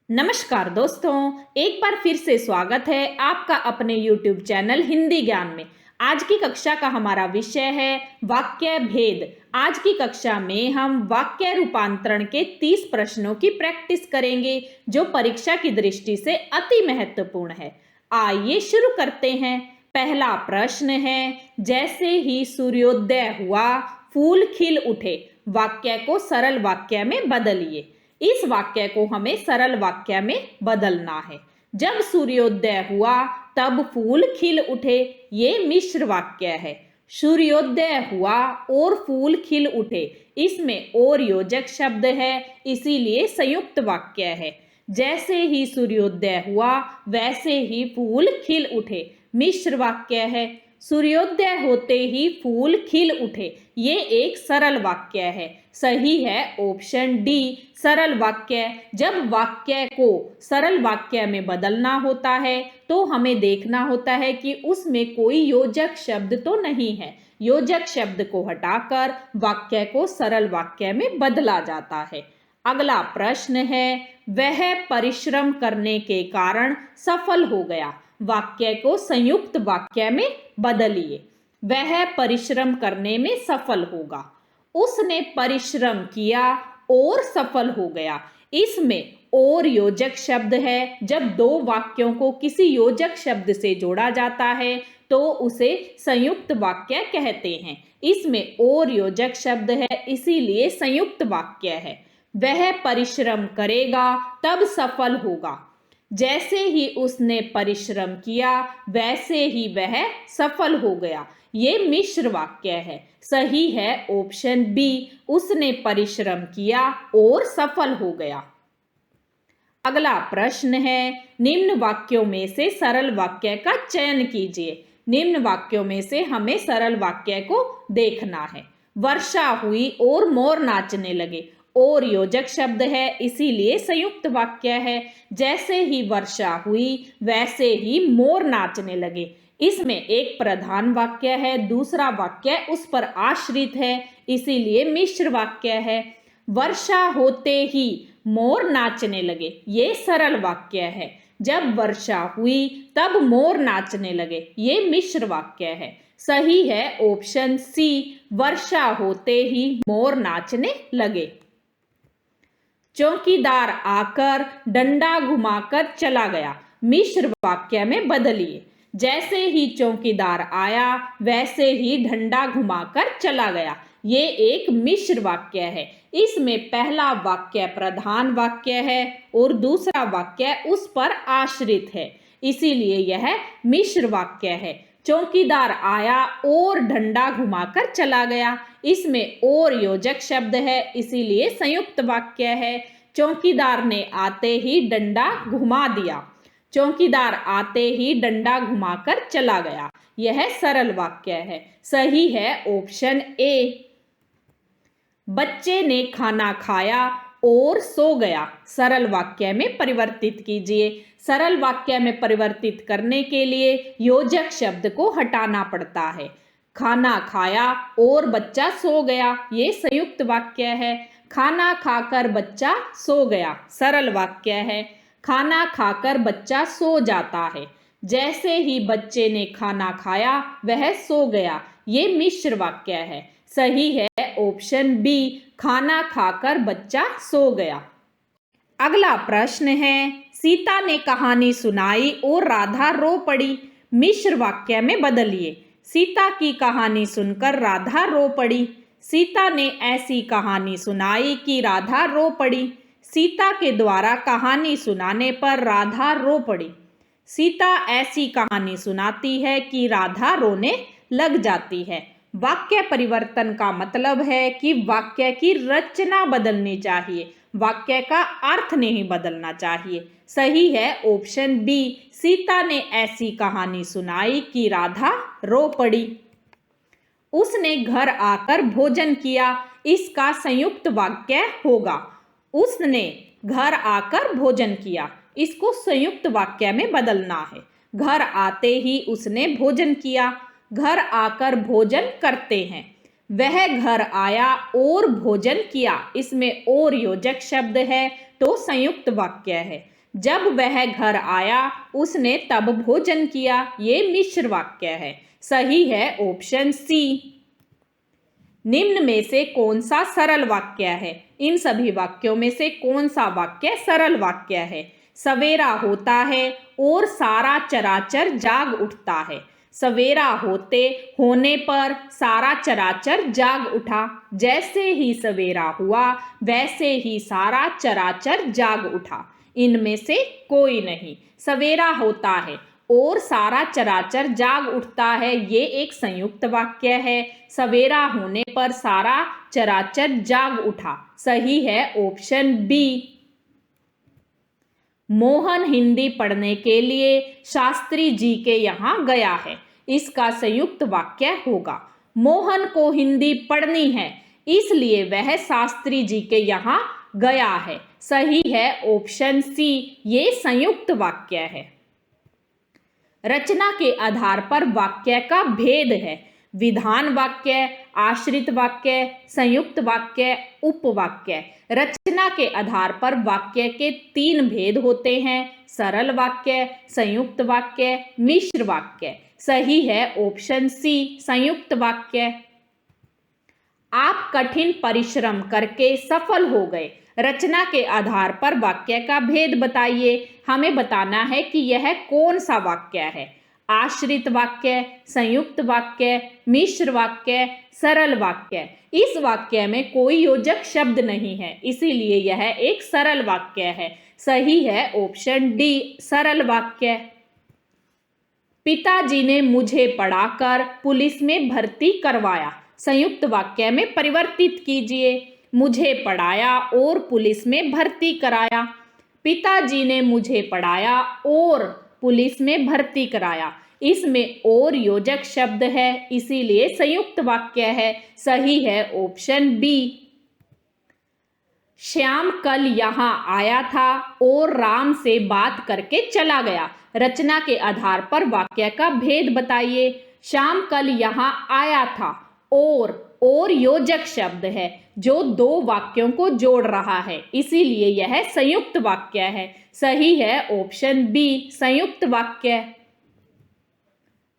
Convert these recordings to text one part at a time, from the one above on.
नमस्कार दोस्तों, एक बार फिर से स्वागत है आपका अपने YouTube चैनल हिंदी ज्ञान में। आज की कक्षा का हमारा विषय है वाक्य भेद। आज की कक्षा में हम वाक्य रूपांतरण के 30 प्रश्नों की प्रैक्टिस करेंगे जो परीक्षा की दृष्टि से अति महत्वपूर्ण है। आइए शुरू करते हैं। पहला प्रश्न है, जैसे ही सूर्योदय हुआ फूल खिल उठे। वाक्य को सरल वाक्य में बदलिए। इस वाक्य को हमें सरल वाक्य में बदलना है। जब सूर्योदय हुआ तब फूल खिल उठे, ये मिश्र वाक्य है। सूर्योदय हुआ और फूल खिल उठे, इसमें और योजक शब्द है, इसीलिए संयुक्त वाक्य है। जैसे ही सूर्योदय हुआ वैसे ही फूल खिल उठे, मिश्र वाक्य है। सूर्योदय होते ही फूल खिल उठे, ये एक सरल वाक्य है। सही है ऑप्शन डी, सरल वाक्य। जब वाक्य को सरल वाक्य में बदलना होता है तो हमें देखना होता है कि उसमें कोई योजक शब्द तो नहीं है। योजक शब्द को हटाकर वाक्य को सरल वाक्य में बदला जाता है। अगला प्रश्न है, वह परिश्रम करने के कारण सफल हो गया। वाक्य को संयुक्त वाक्य में बदलिए। वह परिश्रम करने में सफल होगा। उसने परिश्रम किया और सफल हो गया, इसमें और योजक शब्द है। जब दो वाक्यों को किसी योजक शब्द से जोड़ा जाता है तो उसे संयुक्त वाक्य कहते हैं। इसमें और योजक शब्द है, इसीलिए संयुक्त वाक्य है। वह परिश्रम करेगा तब सफल होगा। जैसे ही उसने परिश्रम किया वैसे ही वह सफल हो गया, ये मिश्र वाक्य है। सही है ऑप्शन बी, उसने परिश्रम किया और सफल हो गया। अगला प्रश्न है, निम्न वाक्यों में से सरल वाक्य का चयन कीजिए। निम्न वाक्यों में से हमें सरल वाक्य को देखना है। वर्षा हुई और मोर नाचने लगे। और योजक शब्द है, इसीलिए संयुक्त वाक्य है। जैसे ही वर्षा हुई वैसे ही मोर नाचने लगे, इसमें एक प्रधान वाक्य है, दूसरा वाक्य उस पर आश्रित है, इसीलिए मिश्र वाक्य है। वर्षा होते ही मोर नाचने लगे, ये सरल वाक्य है। जब वर्षा हुई तब मोर नाचने लगे, ये मिश्र वाक्य है। सही है ऑप्शन सी, वर्षा होते ही मोर नाचने लगे। चौकीदार आकर डंडा घुमाकर चला गया, मिश्र वाक्य में बदलिए। जैसे ही चौकीदार आया वैसे ही डंडा घुमाकर चला गया, ये एक मिश्र वाक्य है। इसमें पहला वाक्य प्रधान वाक्य है और दूसरा वाक्य उस पर आश्रित है, इसीलिए यह मिश्र वाक्य है। चौकीदार आया और डंडा घुमाकर चला गया, इसमें और योजक शब्द है, इसीलिए संयुक्त वाक्य है। चौकीदार ने आते ही डंडा घुमा दिया। चौकीदार आते ही डंडा घुमाकर चला गया, यह सरल वाक्य है। सही है ऑप्शन ए। बच्चे ने खाना खाया और सो गया, सरल वाक्य में परिवर्तित कीजिए। सरल वाक्य में परिवर्तित करने के लिए योजक शब्द को हटाना पड़ता है। खाना खाया और बच्चा सो गया, ये संयुक्त वाक्य है। खाना खाकर बच्चा सो गया, सरल वाक्य है। खाना खाकर बच्चा सो जाता है। जैसे ही बच्चे ने खाना खाया वह सो गया, ये मिश्र वाक्य है। सही है ऑप्शन बी, खाना खाकर बच्चा सो गया। अगला प्रश्न है, सीता ने कहानी सुनाई और राधा रो पड़ी, मिश्र वाक्य में बदलिए। सीता की कहानी सुनकर राधा रो पड़ी। सीता ने ऐसी कहानी सुनाई कि राधा रो पड़ी। सीता के द्वारा कहानी सुनाने पर राधा रो पड़ी। सीता ऐसी कहानी सुनाती है कि राधा रोने लग जाती है। वाक्य परिवर्तन का मतलब है कि वाक्य की रचना बदलनी चाहिए, वाक्य का अर्थ नहीं बदलना चाहिए। सही है ऑप्शन बी, सीता ने ऐसी कहानी सुनाई कि राधा रो पड़ी। उसने घर आकर भोजन किया, इसका संयुक्त वाक्य होगा। उसने घर आकर भोजन किया, इसको संयुक्त वाक्य में बदलना है। घर आते ही उसने भोजन किया, घर आकर भोजन करते हैं। वह घर आया और भोजन किया, इसमें और योजक शब्द है तो संयुक्त वाक्य है। जब वह घर आया उसने तब भोजन किया, ये मिश्र वाक्य है। सही है ऑप्शन सी। निम्न में से कौन सा सरल वाक्य है? इन सभी वाक्यों में से कौन सा वाक्य सरल वाक्य है? सवेरा होता है और सारा चराचर जाग उठता है। सवेरा होने पर सारा चराचर जाग उठा। जैसे ही सवेरा हुआ वैसे ही सारा चराचर जाग उठा। इनमें से कोई नहीं। सवेरा होता है और सारा चराचर जाग उठता है, ये एक संयुक्त वाक्य है। सवेरा होने पर सारा चराचर जाग उठा। सही है ऑप्शन बी। मोहन हिंदी पढ़ने के लिए शास्त्री जी के यहाँ गया है। इसका संयुक्त वाक्य होगा। मोहन को हिंदी पढ़नी है इसलिए वह शास्त्री जी के यहाँ गया है। सही है ऑप्शन सी। ये संयुक्त वाक्य है। रचना के आधार पर वाक्य का भेद है। विधान वाक्य, आश्रित वाक्य, संयुक्त वाक्य, उपवाक्य। रचना के आधार पर वाक्य के 3 भेद होते हैं। सरल वाक्य, संयुक्त वाक्य, मिश्र वाक्य। सही है ऑप्शन सी, संयुक्त वाक्य। आप कठिन परिश्रम करके सफल हो गए। रचना के आधार पर वाक्य का भेद बताइए। हमें बताना है कि यह कौन सा वाक्य है। आश्रित वाक्य, संयुक्त वाक्य, मिश्र वाक्य, सरल वाक्य। इस वाक्य में कोई योजक शब्द नहीं है, इसीलिए यह एक सरल वाक्य है। सही है ऑप्शन डी, सरल वाक्य। पिताजी ने मुझे पढ़ाकर पुलिस में भर्ती करवाया। संयुक्त वाक्य में परिवर्तित कीजिए। मुझे पढ़ाया और पुलिस में भर्ती कराया। पिताजी ने मुझे पढ़ाया और पुलिस में भर्ती कराया। इसमें और योजक शब्द है, इसीलिए संयुक्त वाक्य है। सही है ऑप्शन बी। श्याम कल यहाँ आया था और राम से बात करके चला गया। रचना के आधार पर वाक्य का भेद बताइए। श्याम कल यहाँ आया था और योजक शब्द है जो 2 वाक्यों को जोड़ रहा है, इसीलिए यह संयुक्त वाक्य है। सही है ऑप्शन बी, संयुक्त वाक्य।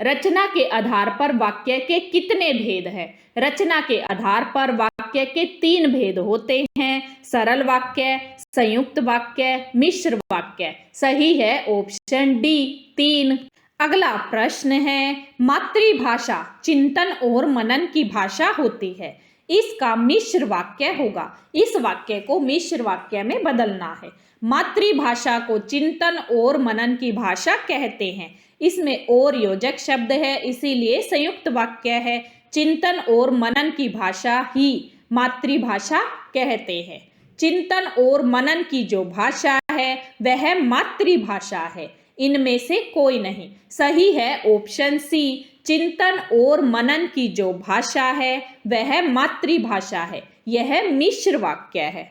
रचना के आधार पर वाक्य के कितने भेद हैं? रचना के आधार पर वाक्य के 3 भेद होते हैं। सरल वाक्य, संयुक्त वाक्य, मिश्र वाक्य। सही है ऑप्शन डी, 3। अगला प्रश्न है, मातृभाषा चिंतन और मनन की भाषा होती है। इसका मिश्र वाक्य होगा। इस वाक्य को मिश्र वाक्य में बदलना है। मातृभाषा को चिंतन और मनन की भाषा कहते हैं। इसमें और योजक शब्द है, इसीलिए संयुक्त वाक्य है। चिंतन और मनन की भाषा ही मातृभाषा कहते हैं। चिंतन और मनन की जो भाषा है वह मातृभाषा है। इनमें से कोई नहीं। सही है ऑप्शन सी। चिंतन और मनन की जो भाषा है वह मातृभाषा है। यह मिश्र वाक्य है।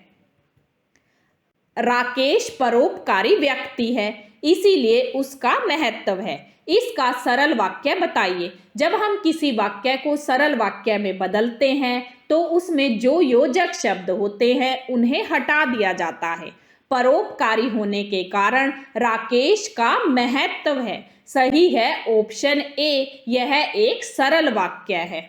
राकेश परोपकारी व्यक्ति है, इसीलिए उसका महत्व है। इसका सरल वाक्य बताइए। जब हम किसी वाक्य को सरल वाक्य में बदलते हैं तो उसमें जो योजक शब्द होते हैं उन्हें हटा दिया जाता है। परोपकारी होने के कारण राकेश का महत्व है। सही है ऑप्शन ए, यह एक सरल वाक्य है।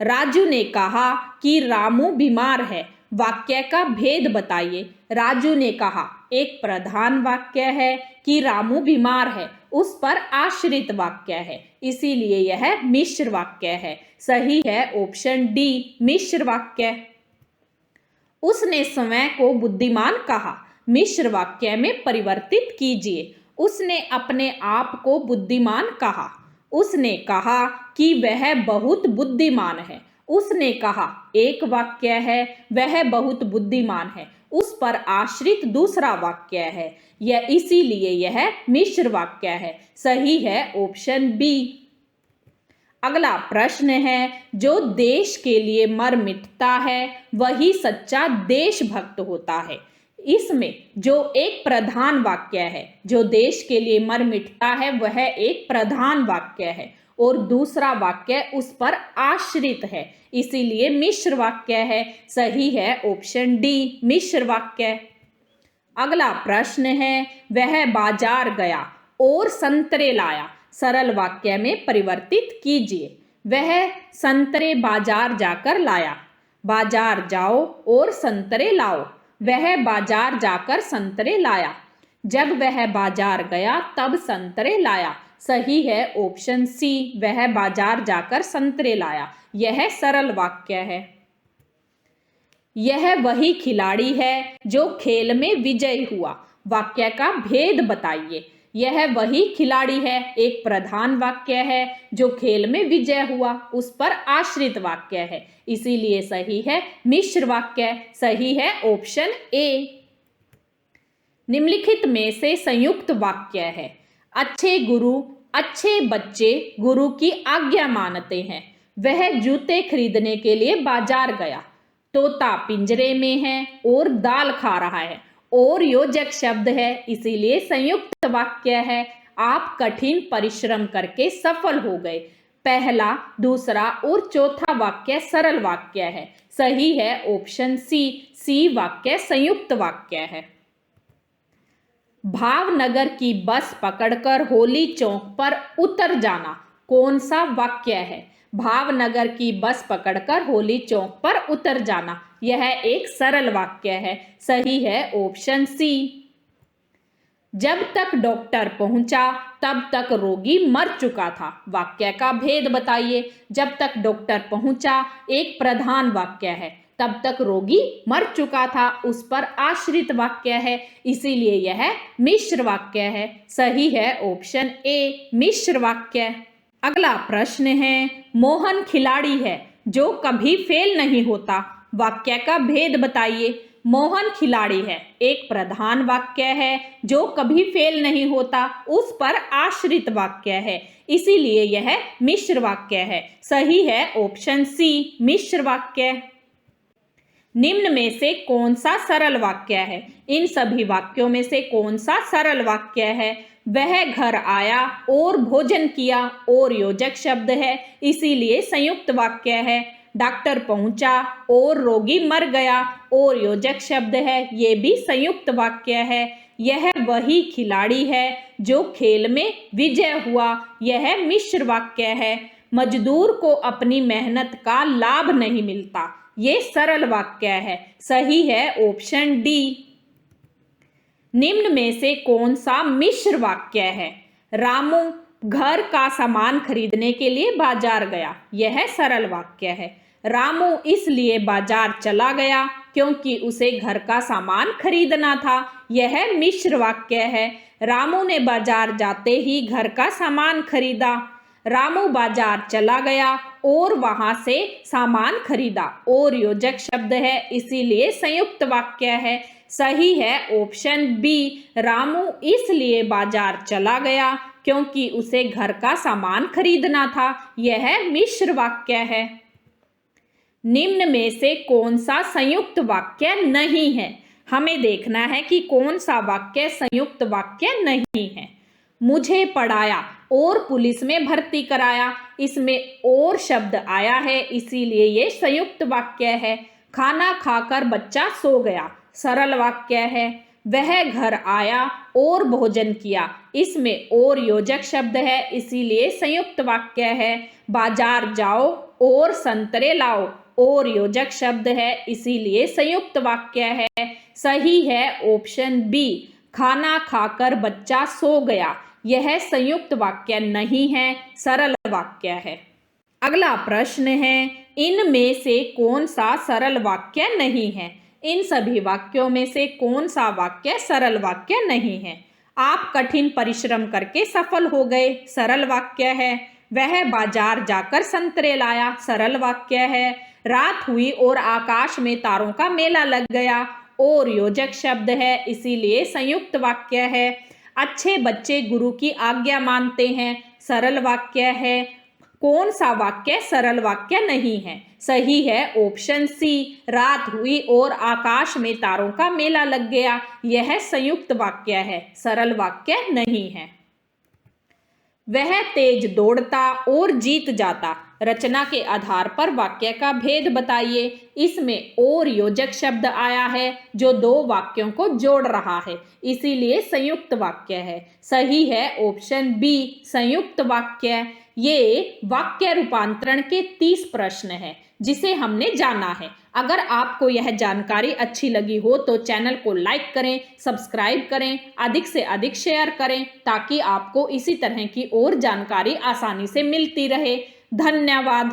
राजू ने कहा कि रामू बीमार है। वाक्य का भेद बताइए। राजू ने कहा एक प्रधान वाक्य है कि रामू बीमार है, उस पर आश्रित वाक्य है, इसीलिए यह मिश्र वाक्य है। सही है ऑप्शन डी, मिश्र वाक्य। उसने समय को बुद्धिमान कहा। मिश्र वाक्य में परिवर्तित कीजिए। उसने अपने आप को बुद्धिमान कहा। उसने कहा कि वह बहुत बुद्धिमान है। उसने कहा एक वाक्य है, वह बहुत बुद्धिमान है, उस पर आश्रित दूसरा वाक्य है, यह इसीलिए यह मिश्र वाक्य है। सही है ऑप्शन बी। अगला प्रश्न है, जो देश के लिए मर मिटता है वही सच्चा देशभक्त होता है। इसमें जो एक प्रधान वाक्य है, जो देश के लिए मर मिटता है, वह एक प्रधान वाक्य है और दूसरा वाक्य उस पर आश्रित है, इसीलिए मिश्र वाक्य है। सही है ऑप्शन डी, मिश्र वाक्य। अगला प्रश्न है, वह बाजार गया और संतरे लाया। सरल वाक्य में परिवर्तित कीजिए। वह संतरे बाजार जाकर लाया। बाजार जाओ और संतरे लाओ। वह बाजार जाकर संतरे लाया। जब वह बाजार गया तब संतरे लाया। सही है ऑप्शन सी, वह बाजार जाकर संतरे लाया। यह सरल वाक्य है। यह वही खिलाड़ी है जो खेल में विजयी हुआ। वाक्य का भेद बताइए। यह वही खिलाड़ी है एक प्रधान वाक्य है, जो खेल में विजय हुआ उस पर आश्रित वाक्य है, इसीलिए सही है मिश्र वाक्य। सही है ऑप्शन ए। निम्नलिखित में से संयुक्त वाक्य है। अच्छे गुरु अच्छे बच्चे गुरु की आज्ञा मानते हैं। वह जूते खरीदने के लिए बाजार गया। तोता पिंजरे में है और दाल खा रहा है। और योजक शब्द है, इसीलिए संयुक्त वाक्य है। आप कठिन परिश्रम करके सफल हो गए। पहला, दूसरा और चौथा वाक्य सरल वाक्य है। सही है ऑप्शन सी, सी वाक्य संयुक्त वाक्य है। भावनगर की बस पकड़कर होली चौक पर उतर जाना कौन सा वाक्य है? भावनगर की बस पकड़कर होली चौक पर उतर जाना, यह एक सरल वाक्य है। सही है ऑप्शन सी। जब तक डॉक्टर पहुंचा तब तक रोगी मर चुका था। वाक्य का भेद बताइए। जब तक डॉक्टर पहुंचा एक प्रधान वाक्य है, तब तक रोगी मर चुका था उस पर आश्रित वाक्य है, इसीलिए यह मिश्र वाक्य है। सही है ऑप्शन ए, मिश्र वाक्य। अगला प्रश्न है, मोहन खिलाड़ी है जो कभी फेल नहीं होता। वाक्य का भेद बताइए। मोहन खिलाड़ी है एक प्रधान वाक्य है, जो कभी फेल नहीं होता उस पर आश्रित वाक्य है, इसीलिए यह मिश्र वाक्य है। सही है ऑप्शन सी, मिश्र वाक्य। निम्न में से कौन सा सरल वाक्य है? इन सभी वाक्यों में से कौन सा सरल वाक्य है? वह घर आया और भोजन किया और योजक शब्द है, इसीलिए संयुक्त वाक्य है। डॉक्टर पहुंचा और रोगी मर गया और योजक शब्द है, ये भी संयुक्त वाक्य है। यह वही खिलाड़ी है जो खेल में विजय हुआ, यह मिश्र वाक्य है। मजदूर को अपनी मेहनत का लाभ नहीं मिलता, ये सरल वाक्य है। सही है ऑप्शन डी। निम्न में से कौन सा मिश्र वाक्य है? रामू घर का सामान खरीदने के लिए बाजार गया, यह सरल वाक्य है। रामू इसलिए बाजार चला गया क्योंकि उसे घर का सामान खरीदना था, यह मिश्र वाक्य है। रामू ने बाजार जाते ही घर का सामान खरीदा। रामू बाजार चला गया और वहां से सामान खरीदा और योजक शब्द है, इसीलिए संयुक्त वाक्य है। सही है ऑप्शन बी, रामू इसलिए बाजार चला गया क्योंकि उसे घर का सामान खरीदना था, यह मिश्र वाक्य है। निम्न में से कौन सा संयुक्त वाक्य नहीं है? हमें देखना है कि कौन सा वाक्य संयुक्त वाक्य नहीं है। मुझे पढ़ाया और पुलिस में भर्ती कराया, इसमें और शब्द आया है, इसीलिए ये संयुक्त वाक्य है। खाना खाकर बच्चा सो गया, सरल वाक्य है। वह घर आया और भोजन किया, इसमें और योजक शब्द है, इसीलिए संयुक्त वाक्य है। बाजार जाओ और संतरे लाओ और योजक शब्द है, इसीलिए संयुक्त वाक्य है। सही है ऑप्शन बी, खाना खाकर बच्चा सो गया, यह संयुक्त वाक्य नहीं है, सरल वाक्य है। अगला प्रश्न है, इनमें से कौन सा सरल वाक्य नहीं है? इन सभी वाक्यों में से कौन सा वाक्य सरल वाक्य नहीं है? आप कठिन परिश्रम करके सफल हो गए, सरल वाक्य है। वह बाजार जाकर संतरे लाया, सरल वाक्य है। रात हुई और आकाश में तारों का मेला लग गया और योजक शब्द है, इसीलिए संयुक्त वाक्य है। अच्छे बच्चे गुरु की आज्ञा मानते हैं, सरल वाक्य है। कौन सा वाक्य सरल वाक्य नहीं है? सही है ऑप्शन सी, रात हुई और आकाश में तारों का मेला लग गया, यह संयुक्त वाक्य है, सरल वाक्य नहीं है। वह तेज दौड़ता और जीत जाता। रचना के आधार पर वाक्य का भेद बताइए। इसमें और योजक शब्द आया है जो दो वाक्यों को जोड़ रहा है, इसीलिए संयुक्त वाक्य है। सही है ऑप्शन बी, संयुक्त वाक्य। ये वाक्य रूपांतरण के 30 प्रश्न है जिसे हमने जाना है। अगर आपको यह जानकारी अच्छी लगी हो तो चैनल को लाइक करें, सब्सक्राइब करें, अधिक से अधिक शेयर करें ताकि आपको इसी तरह की और जानकारी आसानी से मिलती रहे। धन्यवाद।